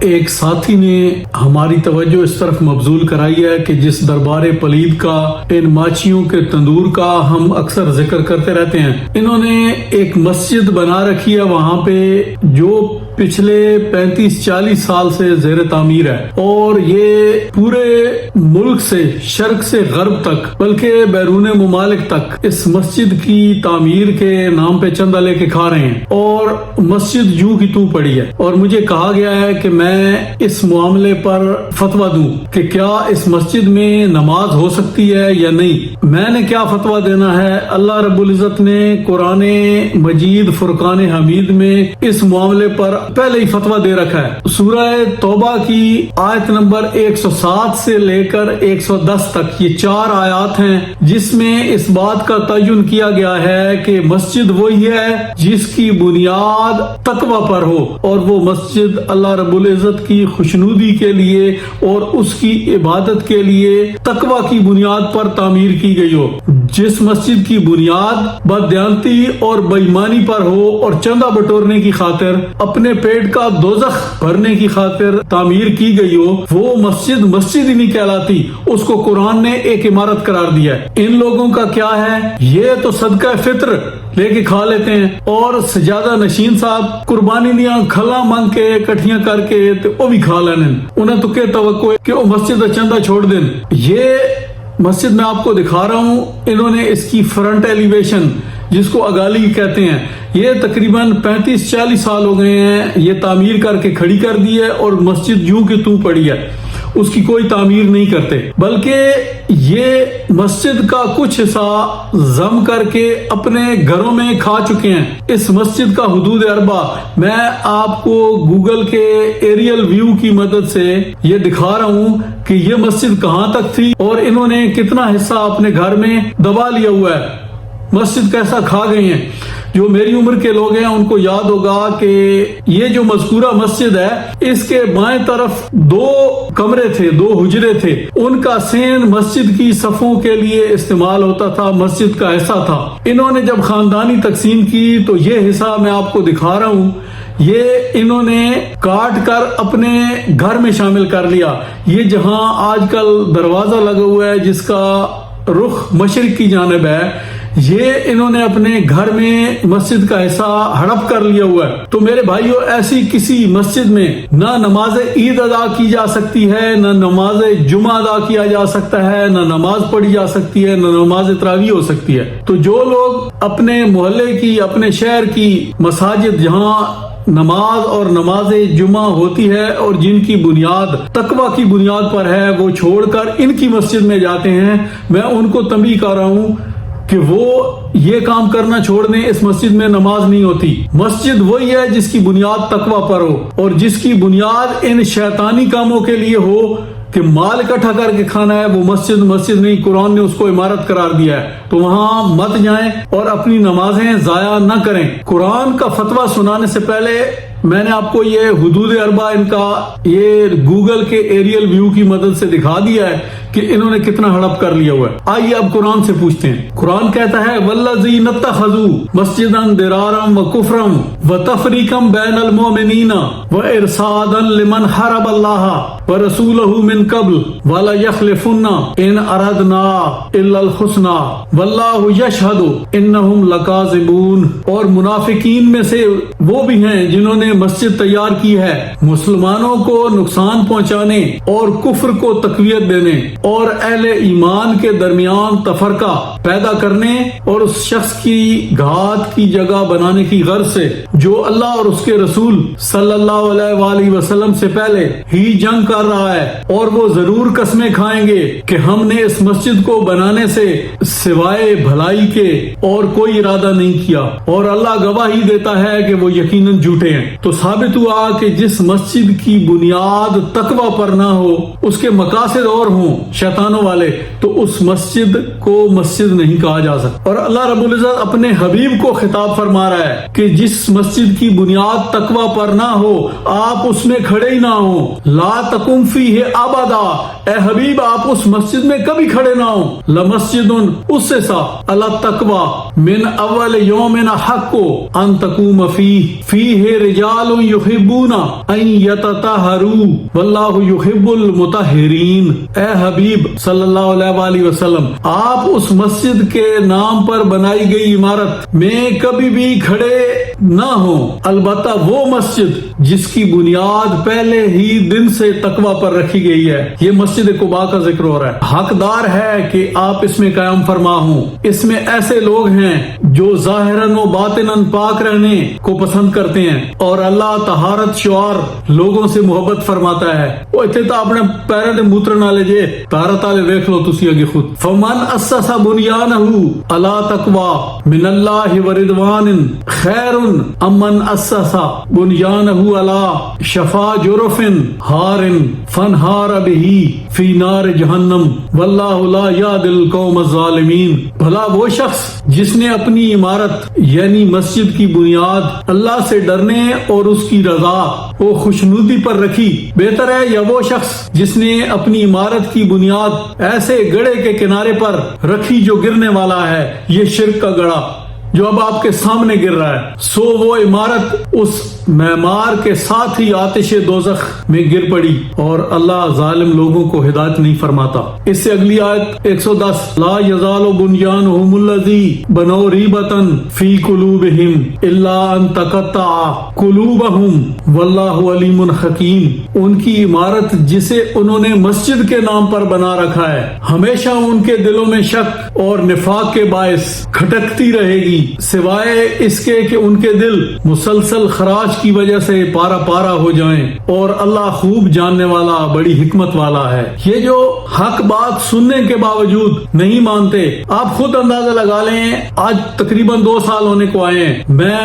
ایک ساتھی نے ہماری توجہ اس طرف مبذول کرائی ہے کہ جس دربار پلید کا، ان ماچیوں کے تندور کا ہم اکثر ذکر کرتے رہتے ہیں، انہوں نے ایک مسجد بنا رکھی ہے وہاں پہ جو پچھلے 35-40 سال سے زیر تعمیر ہے، اور یہ پورے ملک سے شرق سے غرب تک بلکہ بیرون ممالک تک اس مسجد کی تعمیر کے نام پہ چندہ لے کے کھا رہے ہیں، اور مسجد یوں کی توں پڑی ہے۔ اور مجھے کہا گیا ہے کہ میں اس معاملے پر فتویٰ دوں کہ کیا اس مسجد میں نماز ہو سکتی ہے یا نہیں۔ میں نے کیا فتویٰ دینا ہے؟ اللہ رب العزت نے قرآن مجید فرقان حمید میں اس معاملے پر پہلے ہی فتویٰ دے رکھا ہے۔ سورہ توبہ کی آیت نمبر 107 سے لے کر 110 تک یہ 4 آیات ہیں جس میں اس بات کا تعین کیا گیا ہے کہ مسجد وہی ہے جس کی بنیاد تقوی پر ہو، اور وہ مسجد اللہ رب العزت کی خوشنودی کے لیے اور اس کی عبادت کے لیے تقوی کی بنیاد پر تعمیر کی گئی ہو۔ جس مسجد کی بنیاد بددیانتی اور بے ایمانی پر ہو اور چندہ بٹورنے کی خاطر، اپنے پیٹ کا دوزخ بھرنے کی خاطر تعمیر کی گئی ہو، وہ مسجد مسجد ہی نہیں کہلاتی، اس کو قرآن نے ایک عمارت قرار دیا ہے۔ ان لوگوں کا کیا ہے؟ یہ تو صدقہ فطر لے کے کھا لیتے ہیں، اور سجادہ نشین صاحب قربانی دیاں کھلا مانگ کے کٹھیاں کر کے وہ بھی کھا لینے، انہیں تو کیا توقع ہے کہ وہ مسجد کا چندہ چھوڑ دیں۔ یہ مسجد میں آپ کو دکھا رہا ہوں، انہوں نے اس کی فرنٹ ایلیویشن جس کو اگالی کہتے ہیں، یہ تقریباً 35-40 سال ہو گئے ہیں یہ تعمیر کر کے کھڑی کر دی ہے، اور مسجد یوں کہ توں پڑی ہے، اس کی کوئی تعمیر نہیں کرتے، بلکہ یہ مسجد کا کچھ حصہ ضم کر کے اپنے گھروں میں کھا چکے ہیں۔ اس مسجد کا حدود اربع میں آپ کو گوگل کے ایریل ویو کی مدد سے یہ دکھا رہا ہوں کہ یہ مسجد کہاں تک تھی اور انہوں نے کتنا حصہ اپنے گھر میں دبا لیا ہوا ہے، مسجد کیسا کھا گئے ہیں۔ جو میری عمر کے لوگ ہیں ان کو یاد ہوگا کہ یہ جو مذکورہ مسجد ہے اس کے بائیں طرف 2 کمرے تھے، 2 حجرے تھے، ان کا سین مسجد کی صفوں کے لیے استعمال ہوتا تھا، مسجد کا حصہ تھا۔ انہوں نے جب خاندانی تقسیم کی تو یہ حصہ میں آپ کو دکھا رہا ہوں، یہ انہوں نے کاٹ کر اپنے گھر میں شامل کر لیا۔ یہ جہاں آج کل دروازہ لگا ہوا ہے جس کا رخ مشرق کی جانب ہے، یہ انہوں نے اپنے گھر میں مسجد کا حصہ ہڑپ کر لیا ہوا ہے۔ تو میرے بھائیو، ایسی کسی مسجد میں نہ نماز عید ادا کی جا سکتی ہے، نہ نماز جمعہ ادا کیا جا سکتا ہے، نہ نماز پڑھی جا سکتی ہے، نہ نماز تراویح ہو سکتی ہے۔ تو جو لوگ اپنے محلے کی، اپنے شہر کی مساجد جہاں نماز اور نماز جمعہ ہوتی ہے اور جن کی بنیاد تقوی کی بنیاد پر ہے، وہ چھوڑ کر ان کی مسجد میں جاتے ہیں، میں ان کو تنبیہ کر رہا ہوں کہ وہ یہ کام کرنا چھوڑ دیں۔ اس مسجد میں نماز نہیں ہوتی۔ مسجد وہی ہے جس کی بنیاد تقوی پر ہو، اور جس کی بنیاد ان شیطانی کاموں کے لیے ہو کہ مال اکٹھا کر کے کھانا ہے، وہ مسجد مسجد نہیں، قرآن نے اس کو عمارت قرار دیا ہے۔ تو وہاں مت جائیں اور اپنی نمازیں ضائع نہ کریں۔ قرآن کا فتویٰ سنانے سے پہلے میں نے آپ کو یہ حدود اربع ان کا یہ گوگل کے ایریل ویو کی مدد سے دکھا دیا ہے کہ انہوں نے کتنا ہڑپ کر لیا ہوا ہے۔ آئیے اب قرآن سے پوچھتے ہیں۔ قرآن کہتا ہے وَالَّذِينَ اتَّخَذُوا مَسْجِدًا ضِرَارًا وَكُفْرًا وَتَفْرِيقًا بَيْنَ الْمُؤْمِنِينَ وَإِرْصَادًا لِمَنْ حَارَبَ اللَّهَ وَرَسُولَهُ مِنْ قَبْلُ وَلَيَحْلِفُنَّ إِنْ أَرَدْنَا إِلَّا الْحُسْنَى وَاللَّهُ يَشْهَدُ إِنَّهُمْ لَكَاذِبُونَ۔ اور منافقین میں سے وہ بھی ہیں جنہوں نے مسجد تیار کی ہے مسلمانوں کو نقصان پہنچانے اور کفر کو تقویت دینے اور اہل ایمان کے درمیان تفرقہ پیدا کرنے اور اس شخص کی گھات کی جگہ بنانے کی غرض سے جو اللہ اور اس کے رسول صلی اللہ علیہ وآلہ وسلم سے پہلے ہی جنگ کر رہا ہے، اور وہ ضرور قسمیں کھائیں گے کہ ہم نے اس مسجد کو بنانے سے سوائے بھلائی کے اور کوئی ارادہ نہیں کیا، اور اللہ گواہی دیتا ہے کہ وہ یقیناً جھوٹے ہیں۔ تو ثابت ہوا کہ جس مسجد کی بنیاد تقوی پر نہ ہو، اس کے مقاصد اور ہوں، شیطانوں والے، تو اس مسجد کو مسجد نہیں کہا جا سکتا۔ اور اللہ رب العزت اپنے حبیب کو خطاب فرما رہا ہے کہ جس مسجد کی بنیاد تقوی پر نہ ہو آپ اس میں کھڑے ہی نہ ہو، لا تقم فیہ ابدا، اے حبیب آپ اس مسجد میں کبھی کھڑے نہ ہو، لمسجد اسسا علی التقوی من اول یوم حق ان تقوم فیہ رجال یحبون ان یتطہروا واللہ یحب المطہرین۔ اے حبیب صلی اللہ علیہ وآلہ وسلم آپ اس مسجد کے نام پر بنائی گئی عمارت میں کبھی بھی کھڑے نہ ہو، البتہ وہ مسجد جس کی بنیاد پہلے ہی دن سے تقوی پر رکھی گئی ہے۔ یہ مسجد قباء کا ذکر ہو رہا ہے۔ حقدار ہے کہ آپ اس میں قیام فرما ہوں۔ اس میں ایسے لوگ ہیں جو ظاہراً و باطناً پاک رہنے کو پسند کرتے ہیں اور اللہ طہارت شعار لوگوں سے محبت فرماتا ہے۔ وہ اتنے تو اپنے پیروں تے موتر نہ لے جے، طہارت والے دیکھ لو تسی اگے خود۔ فمن اسس بنیانہ علی تقوی من اللہ ورضوان خیر ام من اسس بنیانہ علی شفا جرف ہار فانہار بہ فی نار جہنم واللہ لا یہدی القوم الظالمین۔ بھلا وہ شخص جس نے اپنی عمارت یعنی مسجد کی بنیاد اللہ سے ڈرنے اور اس کی رضا و خوشنودی پر رکھی بہتر ہے، یا وہ شخص جس نے اپنی عمارت کی بنیاد ایسے گڑھے کے کنارے پر رکھی جو گرنے والا ہے، یہ شرک کا گڑھا جو اب آپ کے سامنے گر رہا ہے، سو وہ عمارت اس معمار کے ساتھ ہی آتش دوزخ میں گر پڑی، اور اللہ ظالم لوگوں کو ہدایت نہیں فرماتا۔ اس سے اگلی آیت 110، لا یزال بنیانہم الذی بنوا ریبۃ فی قلوبہم الا ان تقطع قلوبہم واللہ علیم حکیم۔ ان کی عمارت جسے انہوں نے مسجد کے نام پر بنا رکھا ہے ہمیشہ ان کے دلوں میں شک اور نفاق کے باعث کھٹکتی رہے گی، سوائے اس کے کہ ان کے دل مسلسل خراش کی وجہ سے پارا پارا ہو جائیں، اور اللہ خوب جاننے والا بڑی حکمت والا ہے۔ یہ جو حق بات سننے کے باوجود نہیں مانتے، آپ خود اندازہ لگا لیں، آج تقریباً 2 سال ہونے کو آئے ہیں، میں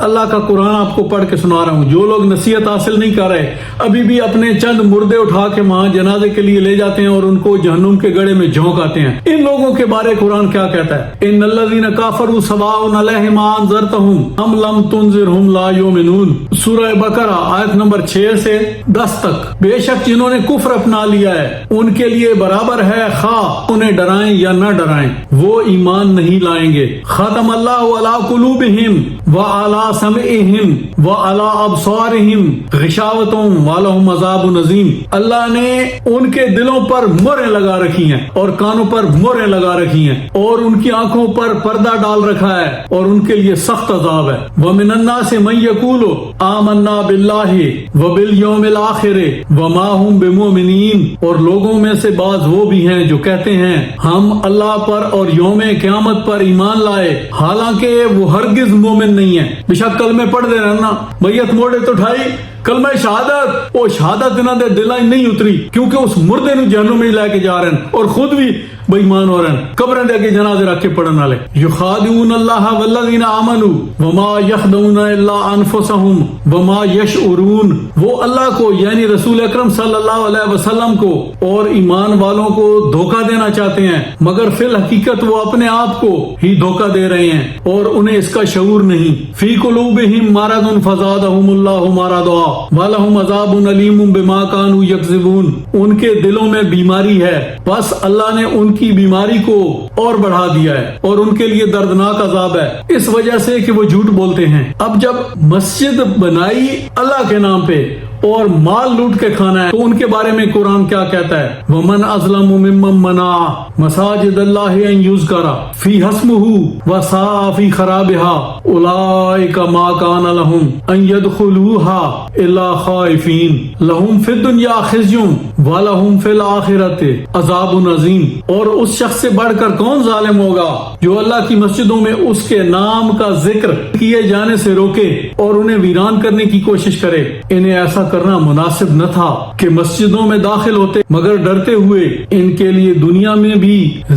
اللہ کا قرآن آپ کو پڑھ کے سنا رہا ہوں۔ جو لوگ نصیحت حاصل نہیں کر رہے ابھی بھی اپنے چند مردے اٹھا کے وہاں جنازے کے لیے لے جاتے ہیں اور ان کو جہنم کے گڑھے میں جھونک آتے ہیں۔ ان لوگوں کے بارے قرآن کیا کہتا ہے؟ ان الذین کافروا سواء علیہم انذرتہم ام لم تنذرہم لا یؤمنون۔ سورہ بقرہ آیت نمبر 6 سے 10 تک۔ بے شک جنہوں نے کفر اپنا لیا ہے ان کے لیے برابر ہے خواہ انہیں ڈرائیں یا نہ ڈرائیں، وہ ایمان نہیں لائیں گے۔ ختم اللہ علی قلوبہم وعلی سمعہم وعلی ابصارہم غشاوۃ ولہم عذاب عظیم۔ اللہ نے ان کے دلوں پر مہریں لگا رکھی ہیں اور کانوں پر مہریں لگا رکھی ہیں اور ان کی آنکھوں پر پردہ ڈال رکھا ہے اور ان کے لیے سخت عذاب ہے۔ وَمِنَ النَّاسِ مَن يَقُولُ آمَنَّا بِاللَّهِ وَبِالْيَوْمِ الْآخِرِ وَمَا هُمْ بِمُؤْمِنِينَ، اور لوگوں میں سے بعض وہ بھی ہیں جو کہتے ہیں ہم اللہ پر اور یوم قیامت پر ایمان لائے، حالانکہ وہ ہرگز مومن نہیں ہیں۔ بے شک کلمے پڑھ دے رہنا، میت موڑے تو اٹھائی کلمہ شہادت، وہ شہادت انہاں دے دلاں نہیں اتری، کیونکہ اس مردے نو جہنم میں لے کے جا رہے ہیں اور خود بھی بے ایمان ہو رہے ہیں، قبریں دے کے جنازے رکھ کے پڑھن والے۔ یخادعون اللہ والذین آمنوا وما یخدعون الا انفسهم وما یشعرون، وہ اللہ کو یعنی رسول اکرم صلی اللہ علیہ وسلم کو اور ایمان والوں کو دھوکہ دینا چاہتے ہیں، مگر فی الحقیقت وہ اپنے آپ کو ہی دھوکہ دے رہے ہیں اور انہیں اس کا شعور نہیں۔ فی قلوبہم مرض فزادہم اللہ مرضا ولہم عذاب علیم بما کانوا یکذبون، ان کے دلوں میں بیماری ہے بس اللہ نے ان کی بیماری کو اور بڑھا دیا ہے اور ان کے لیے دردناک عذاب ہے اس وجہ سے کہ وہ جھوٹ بولتے ہیں۔ اب جب مسجد بنائی اللہ کے نام پہ اور مال لوٹ کے کھانا ہے تو ان کے بارے میں قرآن کیا کہتا ہے؟ وَمَنْ أَظْلَمُ مِمَّنْ مَنَعَ مَسَاجِدَ اللَّهِ أَنْ يُذْكَرَ فِيهَا اسْمُهُ وَسَعَىٰ فِي خَرَابِهَا أُولَٰئِكَ مَا كَانَ لَهُمْ أَنْ يَدْخُلُوهَا إِلَّا خَائِفِينَ لَهُمْ فِي الدُّنْيَا خِزْيٌ وَلَهُمْ فِي الْآخِرَةِ عَذَابٌ عَظِيمٌ۔ اور اس شخص سے بڑھ کر کون ظالم ہوگا جو اللہ کی مسجدوں میں اس کے نام کا ذکر کیے جانے سے روکے اور انہیں ویران کرنے کی کوشش کرے۔ انہیں ایسا کرنا مناسب نہ تھا کہ مسجدوں میں داخل ہوتے مگر ڈرتے ہوئے، ان کے لیے دنیا میں بھی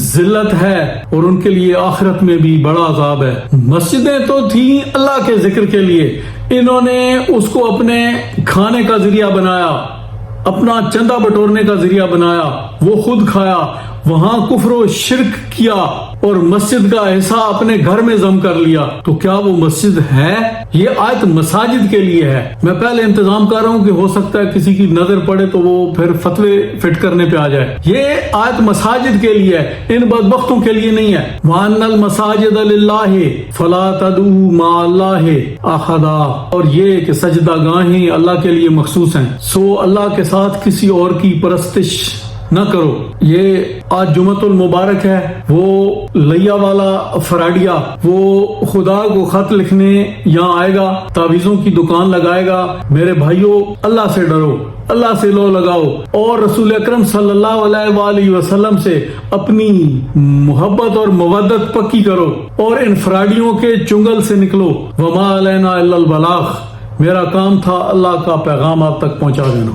ذلت ہے اور ان کے لیے آخرت میں بھی بڑا عذاب ہے۔ مسجدیں تو تھیں اللہ کے ذکر کے لیے، انہوں نے اس کو اپنے کھانے کا ذریعہ بنایا، اپنا چندہ بٹورنے کا ذریعہ بنایا، وہ خود کھایا، وہاں کفر و شرک کیا اور مسجد کا حصہ اپنے گھر میں ضم کر لیا، تو کیا وہ مسجد ہے؟ یہ آیت مساجد کے لیے ہے۔ میں پہلے انتظام کر رہا ہوں کہ ہو سکتا ہے کسی کی نظر پڑے تو وہ پھر فتوے فٹ کرنے پہ آ جائے۔ یہ آیت مساجد کے لیے ہے، ان بدبختوں کے لیے نہیں ہے۔ وَأَنَّ الْمَسَاجِدَ لِلَّهِ فَلَا تَدْعُوا مَعَ اللَّهِ أَحَدًا، اور یہ کہ سجدہ گاہیں اللہ کے لیے مخصوص ہیں، سو اللہ کے ساتھ کسی اور کی پرستش نہ کرو۔ یہ آج جمعۃ المبارک ہے، وہ لیا والا فراڈیا وہ خدا کو خط لکھنے یہاں آئے گا، تعویذوں کی دکان لگائے گا۔ میرے بھائیوں، اللہ سے ڈرو، اللہ سے لو لگاؤ، اور رسول اکرم صلی اللہ علیہ وآلہ وسلم سے اپنی محبت اور مودت پکی کرو، اور ان فراڈیوں کے چنگل سے نکلو۔ وما علینا الا البلاغ، میرا کام تھا اللہ کا پیغام آپ تک پہنچا دینا۔